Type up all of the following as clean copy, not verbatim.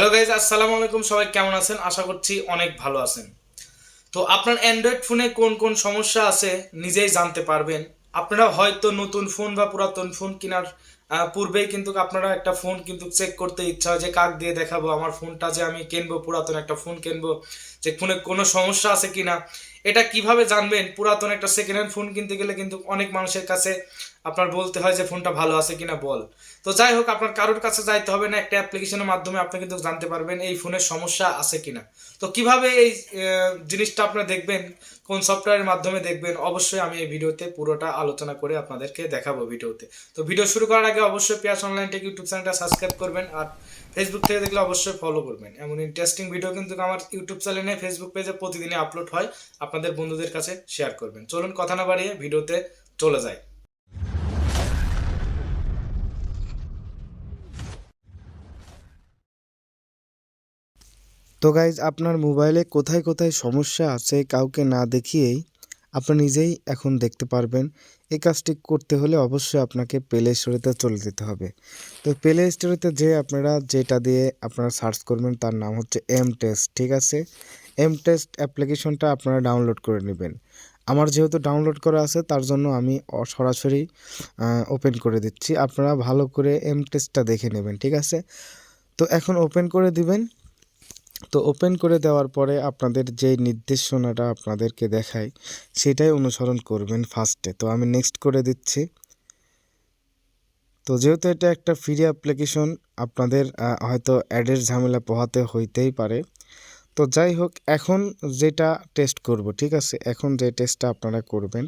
Hello guys, আসসালামু আলাইকুম। সবাই কেমন আছেন? আশা করছি অনেক ভালো আছেন। তো আপনার অ্যান্ড্রয়েড ফোনে কোন কোন সমস্যা আছে নিজেই জানতে পারবেন। আপনারা হয়তো নতুন ফোন বা পুরাতন ফোন কেনার পূর্বেই কিন্তু আপনারা একটা ফোন কিন্তু চেক করতে ইচ্ছা হয় যে কাক দিয়ে দেখাবো আমার ফোনটা যে আমি কিনবো, পুরাতন একটা ফোন কিনবো, যে ফোনে কোনো সমস্যা আছে কিনা। এটা কিভাবে জানবেন? পুরাতন একটা সেকেন্ড হ্যান্ড ফোন কিনতে গেলে কিন্তু অনেক মানুষের কাছে আপনার বলতে হয় যে ফোনটা ভালো আছে কিনা বল। তো যাই হোক, আপনার কারোর কাছে যাইতে হবে না, একটা অ্যাপ্লিকেশনের মাধ্যমে আপনি কিন্তু জানতে পারবেন এই ফোনের সমস্যা আছে কিনা। তো কিভাবে এই জিনিসটা আপনারা দেখবেন, কোন সফটওয়্যারের মাধ্যমে দেখবেন, অবশ্যই আমি এই ভিডিওতে পুরোটা আলোচনা করে আপনাদেরকে দেখাবো ভিডিওতে। তো ভিডিও শুরু করার আগে অবশ্যই পিয়াস অনলাইন টেক ইউটিউব চ্যানেলটা সাবস্ক্রাইব করবেন, আর ফেসবুক থেকে দেখলে অবশ্যই ফলো করবেন। এমন ইন্টারেস্টিং ভিডিও কিন্তু আমার ইউটিউব চ্যানেলে, ফেসবুক পেজে প্রতিদিনই আপলোড হয়। আপনাদের বন্ধুদের কাছে শেয়ার করবেন। চলুন কথা না বাড়িয়ে ভিডিওতে চলে যায়। তো গাইজ, আপনার মোবাইলে কোথায় কোথায় সমস্যা আছে কাউকে না দেখিয়েই আপনি নিজেই এখন দেখতে পারবেন। এই কাজটি করতে হলে অবশ্যই আপনাকে প্লে স্টোরেতে চলে যেতে হবে। তো প্লে স্টোরেতে যে আপনারা যেটা দিয়ে আপনারা সার্চ করবেন তার নাম হচ্ছে এম টেস্ট। ঠিক আছে, এম টেস্ট অ্যাপ্লিকেশনটা আপনারা ডাউনলোড করে নেবেন। আমার যেহেতু ডাউনলোড করা আছে তার জন্য আমি সরাসরি ওপেন করে দিচ্ছি। আপনারা ভালো করে এম টেস্টটা দেখে নেবেন। ঠিক আছে, তো এখন ওপেন করে দিবেন। তো ওপেন করে দেওয়ার পরে আপনাদের যে নির্দেশনাটা আপনাদেরকে দেখায় সেটাই অনুসরণ করবেন ফার্স্টে। তো আমি নেক্সট করে দিচ্ছি। তো যেহেতু এটা একটা ফ্রি অ্যাপ্লিকেশন, আপনাদের হয়তো অ্যাডের ঝামেলা পোহাতে হইতেই পারে। তো যাই হোক, এখন যেটা টেস্ট করব, ঠিক আছে, এখন যে টেস্টটা আপনারা করবেন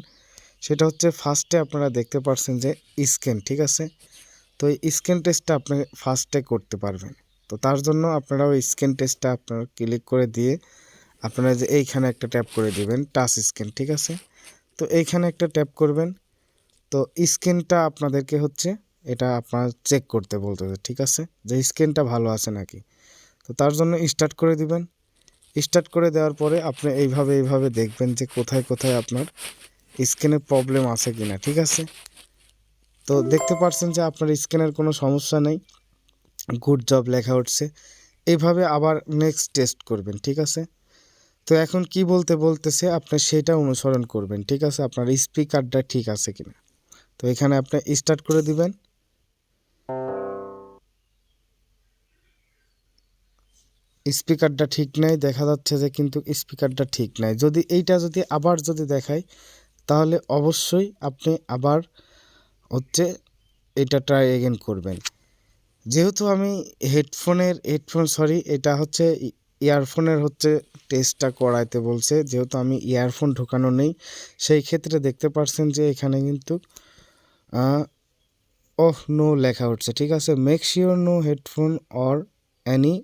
সেটা হচ্ছে ফার্স্টে আপনারা দেখতে পাচ্ছেন যে স্ক্যান। ঠিক আছে, তো এই স্ক্যান টেস্টটা আপনি ফার্স্টে করতে পারবেন। তো তার জন্য আপনারা ওই স্ক্যান টেস্টটা আপনারা ক্লিক করে দিয়ে আপনারা যে এইখানে একটা ট্যাপ করে দিবেন টাচ স্ক্যান। ঠিক আছে, তো এইখানে একটা ট্যাপ করবেন। তো স্ক্যানটা আপনাদেরকে হচ্ছে এটা আপনার চেক করতে বলতেছে। ঠিক আছে, যে স্ক্যানটা ভালো আছে নাকি। তো তার জন্য স্টার্ট করে দিবেন। স্টার্ট করে দেওয়ার পরে আপনি এইভাবে দেখবেন যে কোথায় কোথায় আপনার স্ক্যানের প্রবলেম আছে কিনা। ঠিক আছে, তো দেখতে পাচ্ছেন যে আপনার স্ক্যানের কোনো সমস্যা নেই, গুড জব লেখা উঠছে। এইভাবে আবার নেক্সট টেস্ট করবেন। ঠিক আছে, তো এখন কি বলতেছে আপনি সেটা অনুসরণ করবেন। ঠিক আছে, আপনার স্পিকারটা ঠিক আছে কিনা। তো এখানে আপনি স্টার্ট করে দিবেন। স্পিকারটা ঠিক নাই দেখা যাচ্ছে যে, কিন্তু স্পিকারটা ঠিক নাই। যদি এইটা যদি আবার যদি দেখায় তাহলে অবশ্যই আপনি আবার হচ্ছে এটা ট্রাই এগেন করবেন। যেহেতু আমি এটা হচ্ছে ইয়ারফোনের হচ্ছে টেস্টটা করাইতে বলছে, যেহেতু আমি ইয়ারফোন ঢোকানো নেই সেই ক্ষেত্রে দেখতে পাচ্ছেন যে এখানে কিন্তু ওহ নো লেখা উঠছে। ঠিক আছে, make sure no headphone or any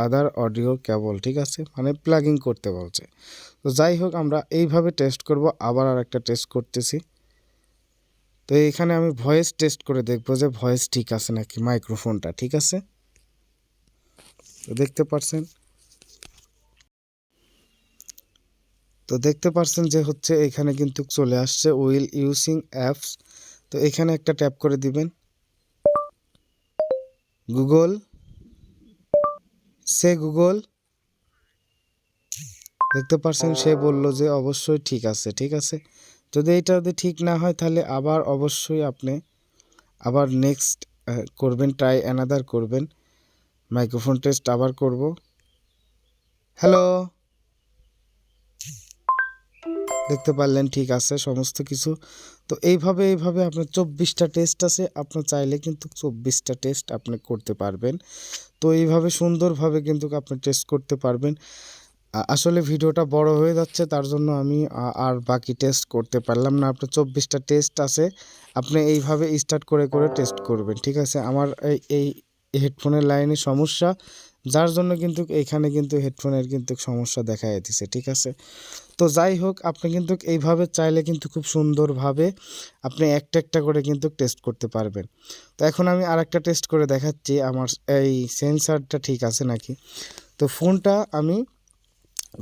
other audio cable. ঠিক আছে, মানে প্লাগিং করতে বলছে। তো যাই হোক, আমরা এইভাবে টেস্ট করব। আবার আর একটা টেস্ট করতেছি। তো এখানে আমি ভয়েস টেস্ট করে দেখবো যে ভয়েস ঠিক আছে নাকি, মাইক্রোফোনটা ঠিক আছে। তো দেখতে পারছেন যে হচ্ছে এখানে কিন্তু চলে আসছে উইল ইউজিং অ্যাপস। তো এখানে একটা ট্যাপ করে দিবেন। গুগল, সে গুগল। দেখতে পারছেন সে বলল যে অবশ্যই ঠিক আছে। ঠিক আছে, যদি ঠিক না হয় তাহলে আবার অবশ্যই আপনি আবার নেক্সট করবেন, ট্রাই অ্যানাদার করবেন। মাইক্রোফোন টেস্ট আবার করব। হ্যালো, দেখতে পারলেন ঠিক আছে সমস্ত কিছু। তো এইভাবে আপনার 24টা টেস্ট আছে, আপনার চাইলে কিন্তু 24টা টেস্ট আপনি করতে পারবেন। তো এইভাবে সুন্দরভাবে কিন্তু আপনি টেস্ট করতে পারবেন। আসলে ভিডিওটা বড় হয়ে যাচ্ছে, তার জন্য আমি আর বাকি টেস্ট করতে পারলাম না। আপনার 24টা টেস্ট আছে, আপনি এইভাবে স্টার্ট করে করে টেস্ট করবেন। ঠিক আছে, আমার এই হেডফোনের লাইনে সমস্যা, যার জন্য কিন্তু এইখানে কিন্তু হেডফোনের কিন্তু সমস্যা দেখা যাচ্ছে। ঠিক আছে, তো যাই হোক, আপনি কিন্তু এইভাবে চাইলে কিন্তু খুব সুন্দরভাবে আপনি একটা একটা করে কিন্তু টেস্ট করতে পারবেন। তো এখন আমি আরেকটা টেস্ট করে দেখাচ্ছি আমার এই সেন্সারটা ঠিক আছে নাকি। তো ফোনটা আমি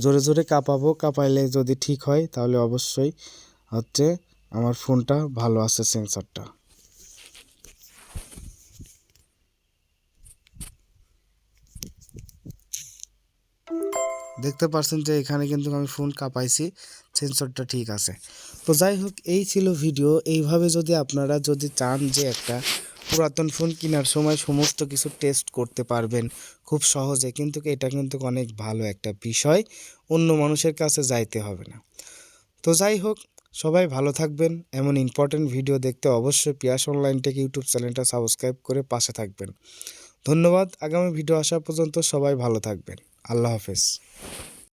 জোরে জোরে কাঁপাবো, কাঁপাইলে যদি ঠিক হয় তাহলে অবশ্যই হচ্ছে আমার ফোনটা ভালো আছে সেন্সারটা। দেখতে পাচ্ছেন যে এখানে কিন্তু আমি ফোন কাঁপাইছি, সেন্সরটা ঠিক আছে। তো যাই হোক, এই ছিল ভিডিও। এইভাবে যদি আপনারা যদি চান যে একটা পুরাতন ফোন কেনার সময় সমস্ত কিছু টেস্ট করতে পারবেন খুব সহজে, কিন্তু এটা কিন্তু অনেক ভালো একটা বিষয়, অন্য মানুষের কাছে যাইতে হবে না। তো যাই হোক, সবাই ভালো থাকবেন। এমন ইম্পর্টেন্ট ভিডিও দেখতে অবশ্যই পিয়াস অনলাইন টেক ইউটিউব চ্যানেলটা সাবস্ক্রাইব করে পাশে থাকবেন। ধন্যবাদ। আগামী ভিডিও আসা পর্যন্ত সবাই ভালো থাকবেন। আল্লাহ হাফেজ।